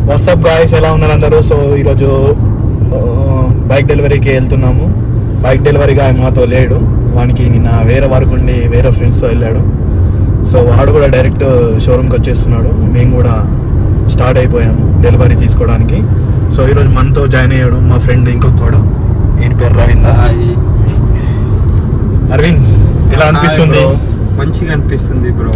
WhatsApp guys, ఎలా ఉన్నారు అందరూ? సో ఈరోజు బైక్ డెలివరీకి వెళ్తున్నాము. బైక్ డెలివరీగా మాతో లేడు, వానికి నిన్న వేరే వర్క్ ఉండి వేరే ఫ్రెండ్స్తో వెళ్ళాడు. సో వాడు కూడా డైరెక్ట్ షోరూమ్కి వచ్చేస్తున్నాడు. మేము కూడా స్టార్ట్ అయిపోయాము డెలివరీ తీసుకోవడానికి. సో ఈరోజు మనతో జాయిన్ అయ్యాడు మా ఫ్రెండ్ ఇంకొకడు, ఈయన పేరు రవీంద్ర. అరవింద్, ఎలా అనిపిస్తుంది? మంచిగా అనిపిస్తుంది బ్రో.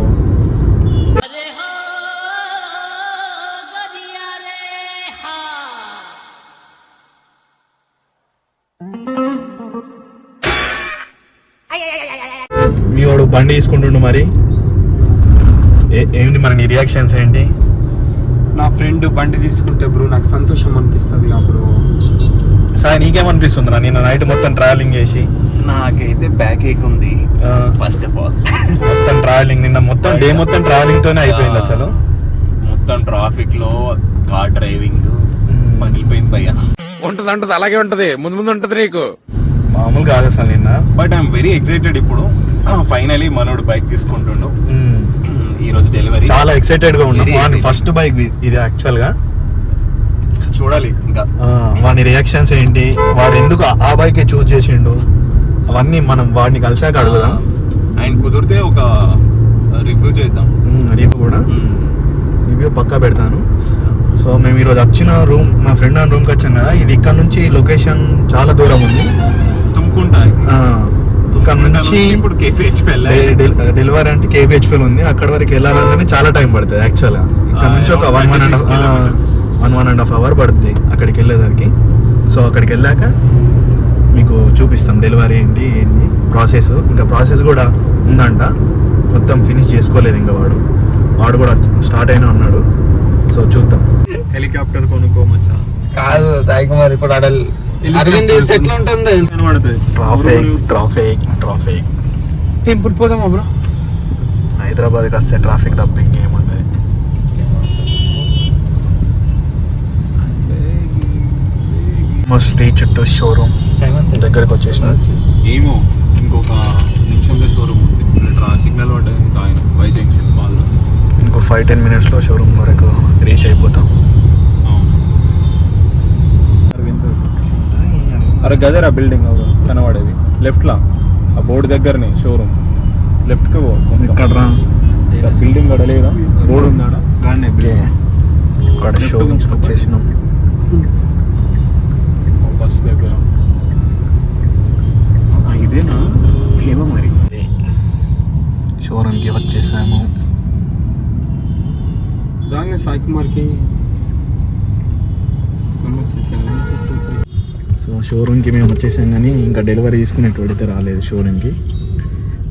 మీ వాడు బండి తీసుకుంటుండు, మరి ఏంటి మరి నీ రియాక్షన్స్ ఏంటి? నా ఫ్రెండ్ బండి తీసుకుంటే బ్రో నాకు సంతోషం అనిపిస్తుంది. అప్పుడు సార్ నీకేమనిపిస్తుంది? నిన్న నైట్ మొత్తం ట్రావెలింగ్ చేసి నాకైతే బ్యాక్ ఏక్ ఉంది. ఫస్ట్ ఆఫ్ ఆల్ మొత్తం ట్రావెలింగ్, నిన్న మొత్తం డే మొత్తం ట్రావెలింగ్ తోనే అయిపోయింది. అసలు మొత్తం ట్రాఫిక్ లో కార్ డ్రైవింగ్ పగిలిపోయింది భయ్యా. ఉంటది అలాగే ఉంటది, ముందు ముందు ఉంటది నీకు. మామూలు కాదు అసలు నిన్న. But I'm very excited. ఇప్పుడు ఫైనలీ మనోడు బైక్ తీసుకుంటుండు. ఈ రోజు డెలివరీ చాలా ఎక్సైటెడ్ గా ఉన్నాం. ఫస్ట్ బైక్ ఇది యాక్చువల్ గా. చూడాలి ఇంకా వాడి రియాక్షన్స్ ఏంటి, వాడు ఎందుకు ఆ బైక్ చూస్ చేసిండు, అవన్నీ మనం వాడిని కలిసాక అడుగుదాం. ఆయన కుదిరితే ఒక రివ్యూ చేద్దాం. రివ్యూ పక్కా పెడతాను. సో మేము ఈరోజు వచ్చిన రూమ్, మా ఫ్రెండ్ అని రూమ్కి వచ్చాను కదా. ఇది ఇక్కడ నుంచి లొకేషన్ చాలా దూరం ఉంది, తుమ్ముకుంటా. ఇక్కడ నుంచి ఇప్పుడు KPHP డెలివరీ అంటే KPHP ఉంది. అక్కడ వరకు వెళ్ళాలంటే చాలా టైం పడుతుంది యాక్చువల్గా. ఇక్కడ నుంచి ఒక 1.5 అవర్ పడుతుంది అక్కడికి వెళ్ళేసరికి. సో అక్కడికి వెళ్ళాక మీకు చూపిస్తాం డెలివరీ ఏంటి ప్రాసెస్. ఇంకా ప్రాసెస్ కూడా ఉందంట, మొత్తం ఫినిష్ చేసుకోలేదు ఇంకా. వాడు కూడా స్టార్ట్ అయినా ఉన్నాడు. సో చూద్దాం. హెలికాప్టర్ కొనుక్కోమచ్చా? కాదు సాయి కుమార్, ఇప్పుడు అరవింద్ ఎట్లా ఉంటుంది కనబడుతుంది. ట్రాఫిక్ టెంపుల్ పోదామా బ్రో? హైదరాబాద్కి వస్తే ట్రాఫిక్ తప్ప ఇంకేముండదు. ఆల్మోస్ట్ రీచ్ టు షోరూమ్ దగ్గరకు వచ్చేసిన. ఏమో ఇంకొక నిమిషంలో షోరూమ్ ఉంది. సిగ్నల్ పడ్డది ఇంకా ఆయన వై జంక్షన్ వాళ్ళు. ఇంకో 5-10 మినిట్స్లో షోరూమ్ వరకు రీచ్ అయిపోతాం. అరే గదేరా బిల్డింగ్ కనబడేది లెఫ్ట్ లా, ఆ బోర్డు దగ్గరనే షోరూమ్. లెఫ్ట్ కి ఇక్కడ బిల్డింగ్ కూడా లేదా, బోర్డు ఉందా? ఇక్కడ షోరూమ్స్ వచ్చేసినాం. బస్ దగ్గర ఇదేనా? ఏమో మరి. షోరూమ్కి వచ్చేసాము. రాగా సాయి కుమార్కి సో షోరూమ్కి మేము వచ్చేసాం, కానీ ఇంకా డెలివరీ తీసుకునేటోడైతే రాలేదు షోరూమ్కి.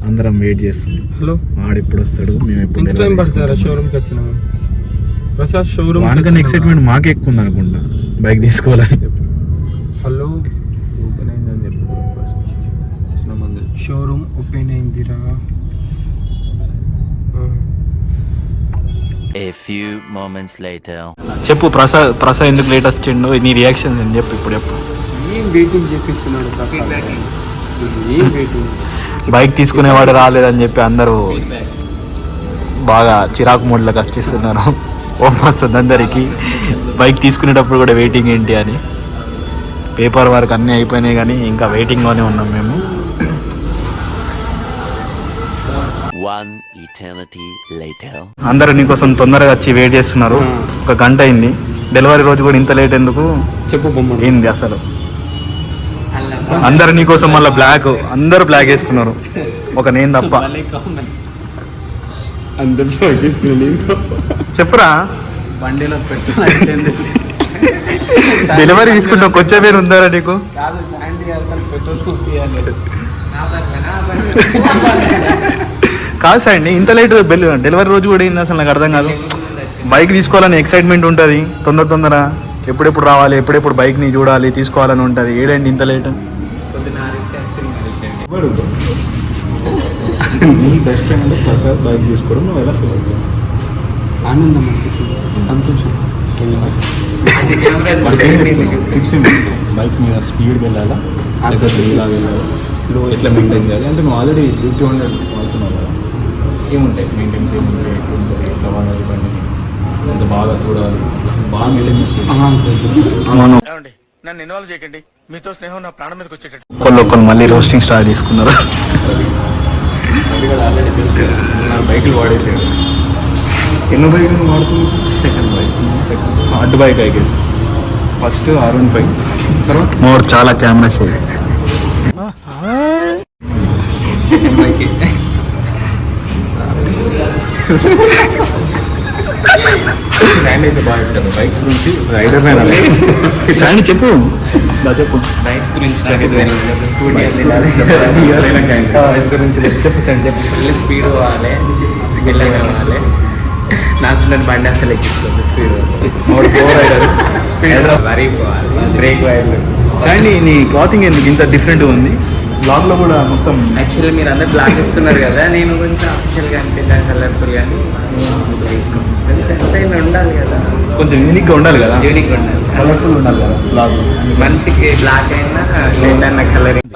అందరం వెయిట్ చేస్తున్నాం. హలో, వాడు ఎప్పుడు వస్తాడు, మేము ఎప్పుడు టైం పడతారా షోరూమ్కి వచ్చినాము? ప్రసాద్ షోరూమ్ వానికన్నా ఎక్సైట్మెంట్ మాకే ఎక్కువ ఉంది అనుకుంటా బైక్ తీసుకోవాలని. హలో, ఓపెన్ అయిందని చెప్పి షోరూమ్ ఓపెన్ అయిందిరా. A few moments later. చెప్పు ప్రసాద్ ఎందుకు లేట్ వచ్చిండు, నీ రియాక్షన్ అని చెప్పు ఇప్పుడు. ఏం వెయిటింగ్ చేపిస్తున్నాడు ప్రసాద్? ఏం వెయిటింగ్? బైక్ తీసుకునేవాడు రాలేదని చెప్పి అందరూ బాగా చిరాకు మూడ్లోకి వచ్చేస్తున్నారు. ఓపెన్ వస్తుంది అందరికీ. బైక్ తీసుకునేటప్పుడు కూడా వెయిటింగ్ ఏంటి అని. పేపర్ వర్క్ అన్నీ అయిపోయినాయి, కానీ ఇంకా వెయిటింగ్లోనే ఉన్నాం మేము. One eternity later. అందరూ నీకోసం తొందరగా వచ్చి వెయిట్ చేస్తున్నారు. 1 గంట అయింది. డెలివరీ రోజు కూడా ఇంత లేట్ ఎందుకు చెప్పు బొమ్మ ఏంది అసలు? అందరు నీకోసం మళ్ళీ అందరూ బ్లాక్ వేసుకున్నారు, ఒక నేను తప్ప. చెప్పురా, బండిలో డెలివరీ తీసుకుంటావు, కొంచెం పేరు ఉందారా నీకు? కాదు సార్ అండి, ఇంత లేట్ డెలివరీ రోజు కూడా ఏంది అసలు నాకు అర్థం కాదు. బైక్ తీసుకోవాలని ఎక్సైట్మెంట్ ఉంటుంది, తొందర ఎప్పుడెప్పుడు రావాలి, ఎప్పుడెప్పుడు బైక్ని చూడాలి, తీసుకోవాలని ఉంటుంది. ఏడండి ఇంత లేట్? నీ బెస్ట్ ఫ్రెండ్ ప్రసాద్ బైక్ తీసుకోవడం నువ్వు ఎలా ఫీల్ అవుతావు? ఆనందం అనిపిస్తుంది, సంతోషం. టిప్స్ ఏంటి? బైక్ మీద స్పీడ్గా వెళ్ళాలా, లేకపోతే ఇలా వెళ్ళాలా, స్లో ఎట్లా మెయింటైన్ చేయాలి? అంటే నువ్వు ఆల్రెడీ 200 వాడుతున్నావు కదా, ఏముంటాయి మెయింటైన్స్? ఏముంటాయి, ఎట్లా ఉంటుంది, ఎట్లా వాడాలి బండిని? అంత బాగా చూడాలి, బాగా మెయింటైన్ చేస్తుంది. అవును. నన్ను ఇన్వాల్వ్ చేయకండి, మీతో స్నేహం నా ప్రాణం మీదకి వచ్చేటట్టు. ఒకళ్ళు మళ్ళీ రోస్టింగ్ స్టార్ట్ చేసుకున్నారు. అది కూడా ఆల్రెడీ తెలుసు కదా, నా బైకులు వాడేసాడు. ఎన్నో బైక్ వాడుతుంది? సెకండ్ బైక్, అడ్డు బైక్ అయితే ఫస్ట్ R15, తర్వాత మోర్ చాలా కెమెరాస్ శాండ్ అయితే బాగా చెప్తాను బైక్స్ గురించి. రైడర్ మ్యాన్ అలా శాండ్ చెప్పు చెప్పు బైక్స్ గురించి స్కూటీ ఫుల్ స్పీడ్ పోవాలి, పిల్లలు కావాలి. నాచుండని బండి అసలు ఎక్కించుకోవాలి, స్పీడ్ రైడర్ స్పీడ్ వరి పోవాలి, బ్రేక్ వైర్లు. శాండ్ నీ క్లాతింగ్ ఎందుకు ఇంత డిఫరెంట్ ఉంది? బ్లాగ్ లో కూడా మొత్తం యాక్చువల్లీ మీరు అందరు బ్లాక్ ఇస్తున్నారు కదా, నేను కొంచెం అఫిషియల్గా అనిపించాను, కలర్ఫుల్ కానీ కొంచెం ఉండాలి కదా, కొంచెం యూనిక్ గా ఉండాలి కదా, యూనిక్ ఉండాలి. కలర్ఫుల్ ఉండాలి కదా బ్లాగ్. మనిషికి బ్లాక్ అయినా షేడ్ అన్న కలరింగ్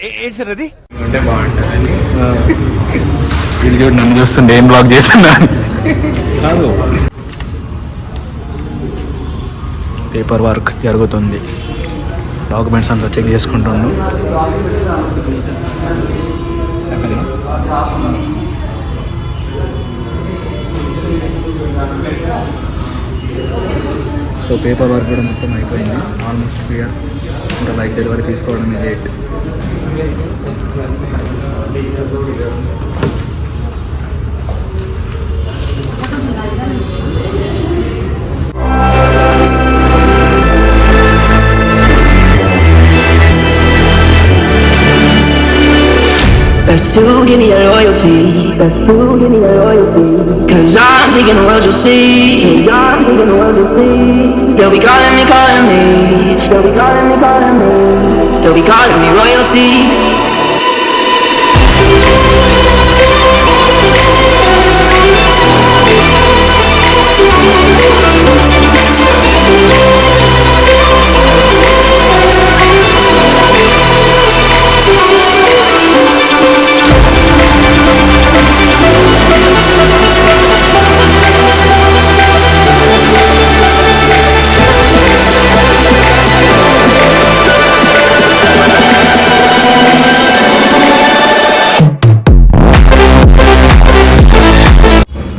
ఏంటి సార్ అది? ఉంటే బాగుంటుందండి. వీళ్ళు చూడు నన్ను చూస్తుండే ఏం బ్లాగ్ చేస్తున్నా. కాదు, పేపర్ వర్క్ జరుగుతుంది, డాక్యుమెంట్స్ అంతా చెక్ చేసుకుంటుండు. సో పేపర్ వర్క్ కూడా మొత్తం అయిపోయింది ఆల్మోస్ట్ క్లియర్. ఇంకా బైక్ డెలివరీ తీసుకోవడమే late. Best to give me your loyalty. Best to give me your loyalty. Cause I'm taking the world, you'll see. I'm taking the world, you'll see. They'll be calling me, calling me. They'll be calling me, calling me. They'll be calling me royalty.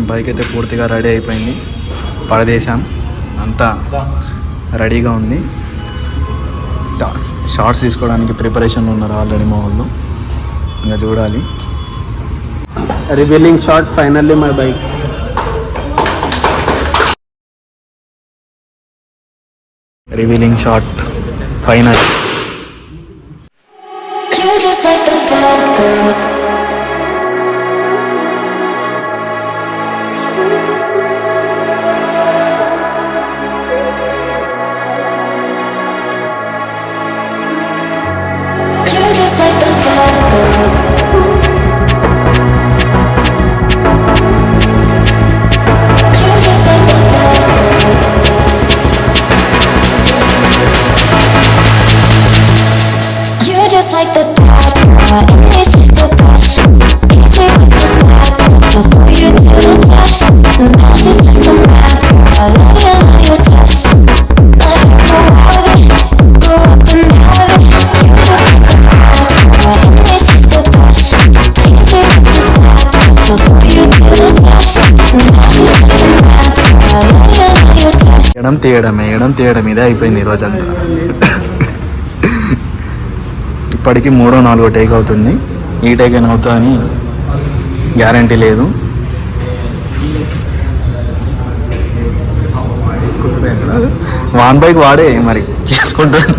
Bike అయితే పూర్తిగా ready అయిపోయింది, పడదేశాం, అంతా రెడీగా ఉంది. Shorts తీసుకోవడానికి ప్రిపరేషన్లో ఉన్నారు already మా వాళ్ళు, ఇంకా చూడాలి. Revealing shot finally my bike. Revealing shot final. You're just like the bad girl. You're just like the bad girl. You're just like the bad girl. You're just like the bad girl, and it's just the best. Easy with the sad girl, so pull you to the touch. Now she's just a mad girl, lying on your chest. Let her go out of it, go up and out of it. You're just like the bad girl, and it's just the best. Easy with the sad girl, so pull you to the touch. Now she's just a mad girl, lying on your chest. ఎడం తీయడం ఇదే అయిపోయింది ఈరోజంతా. ఇప్పటికి 3వ 4వ take అవుతుంది. ఈ టేక్ అయినా అవుతా అని గ్యారంటీ లేదు. వాన్ బైక్ వాడే మరి చేసుకుంటాడు,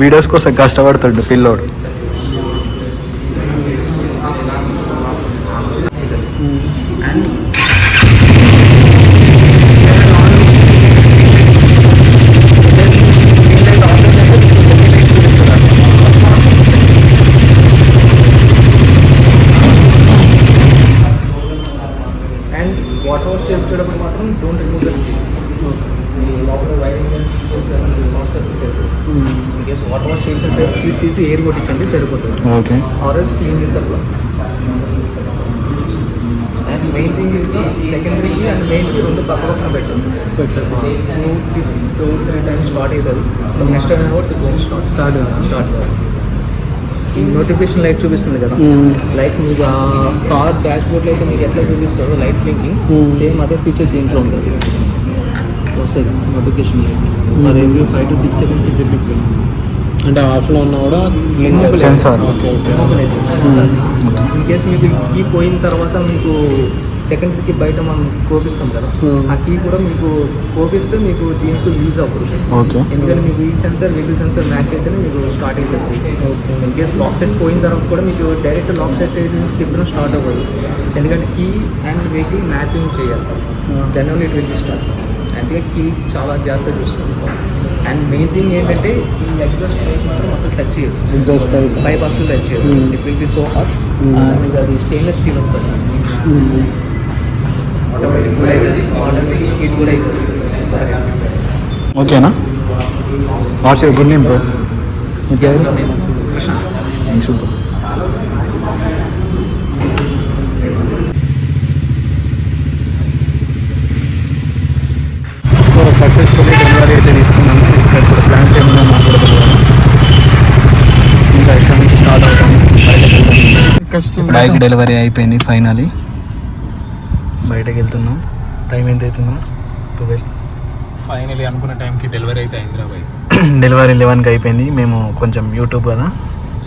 వీడియోస్ కోసం కష్టపడుతుండు పిల్లోడు. అండ్ వాటర్ వాష్ చేయించేటప్పుడు మాత్రం డోంట్ రిమూవ్ ద సీల్. లోపల wiring short circuit in case water wash చేయించే సీట్ తీసి ఎయిర్ కొట్టించండి సరిపోతుంది. Okay. Or else clean with the plug. And main thing చూసి సెకండరీకి అండ్ మెయిన్కి రెండు పక్క పక్కన పెట్టండి. 2-3 టైమ్స్ స్టార్ట్ అవుతుంది. నెక్స్ట్ టైం అవర్స్ స్టార్ట్ ఈ నోటిఫికేషన్ లైట్ చూపిస్తుంది కదా, లైట్ మీకు ఆ కార్ డాష్ బోర్డ్లో అయితే మీకు ఎట్లా చూపిస్తుందో లైట్ బ్లింకింగ్, సేమ్ అదే ఫీచర్ దీంట్లో ఉంటుంది. వస్తుంది నోటిఫికేషన్ లైట్ మరి 5 to 6 seconds బ్లింక్ అంటే ఆఫ్లో ఉన్నా కూడా సెన్సార్. ఇన్ కేస్ మీకు కీ పోయిన తర్వాత మీకు సెకండరీకి బయట మనం కోపిస్తాం కదా, ఆ కీ కూడా మీకు కోపిస్తే మీకు దీనికి యూజ్ అవ్వదు. ఓకే. ఎందుకంటే మీకు ఈ సెన్సార్ వెహికల్ సెన్సార్ మ్యాచ్ అయితేనే మీకు స్టార్ట్ అవుతుంది. ఇన్ కేస్ లాక్ సెట్ పోయిన తర్వాత కూడా మీకు డైరెక్ట్ లాక్ సెట్ వేసేసి తిప్పడం స్టార్ట్ అవ్వదు. ఎందుకంటే కీ అండ్ వెహికల్ మ్యాపింగ్ చేయాలి, then only it will be start. అంటే కీ చాలా జాగ్రత్తగా చూస్తుంది. అండ్ మెయిన్ థింగ్ ఏంటంటే ఈ ఎగ్జాస్ట్ పైప్ మాత్రం అసలు టచ్ చేయదు. ఎగ్జాస్ట్ పైప్ అసలు టచ్ చేయదు. It will B so hot. మీకు అది స్టెయిన్లెస్ స్టీల్ వస్తుంది. ఆటోమేటిక్ హీట్ కూడా అవుతుంది. ఓకేనా? What's your good name bro? Okay, super. So successfully delivery అయితే తీసుకున్నాము. ఇక్కడ ఇప్పుడు ప్లాన్స్ ఏమైనా మాట్లాడుతున్నాము. ఇంకా ఇక్కడ నుంచి స్టార్ట్ అవుతాము. బైక్ డెలివరీ అయిపోయింది ఫైనలీ. బయటకు వెళ్తున్నాం. టైం ఎంత అవుతుందా? 12. ఫైనలీ అనుకున్న టైంకి డెలివరీ అయితే అయిందిరా బాయ్. డెలివరీ 11కి అయిపోయింది. మేము కొంచెం యూట్యూబ్ కదా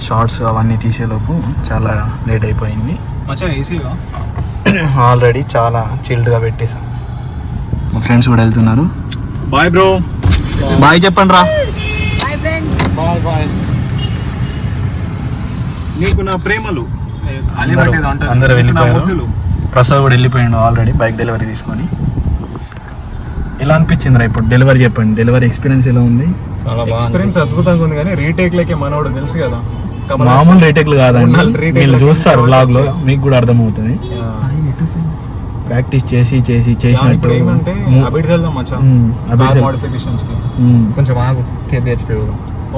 షార్ట్స్ అవన్నీ తీసేలోపు చాలా లేట్ అయిపోయింది. మచ్చా ఏసీగా ఆల్రెడీ చాలా చిల్డ్గా పెట్టేసాం. మా ఫ్రెండ్స్ కూడా వెళ్తున్నారు. Bye bro. బాయ్ చెప్పండి రా. Bye bye. నీకు నా ప్రేమలు అందరూ వెళ్ళిపోయారు. ప్రసాద్ కూడా వెళ్ళిపోయాడు ఆల్రెడీ బైక్ డెలివరీ తీసుకొని. ఎలా అనిపించింది రా ఇప్పుడు డెలివరీ? చెప్పండి, డెలివరీ ఎక్స్పీరియన్స్ ఎలా ఉంది? చాలా బాగా ఎక్స్పీరియన్స్ అద్భుతంగా ఉంది. కానీ రీటేక్ లకే మనోడు తెలుసు కదా, మామూలు రీటేక్లు కాదండి. మీరు చూస్తారు వ్లాగ్ లో, మీకు కూడా అర్థమవుతుంది. ప్రాక్టీస్ చేసినట్టు ఏంటంటే అబిడ్స్ వెళ్దాం మచ్చా. మోడిఫికేషన్స్ కి కొంచెం ఆగు, కేబిహెచ్పి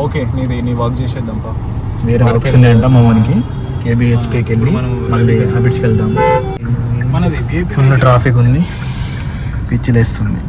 ఓకే. నీ వర్క్ చేసేద్దాం పా. వేరే వర్క్స్ ఉన్నాయంట మామూలుకి. కేబిహెచ్పికి వెళ్ళి మళ్ళీ అబిడ్స్కి వెళ్తాం. మనది ఫుల్ ట్రాఫిక్ ఉంది, పిచ్చిలేస్తుంది.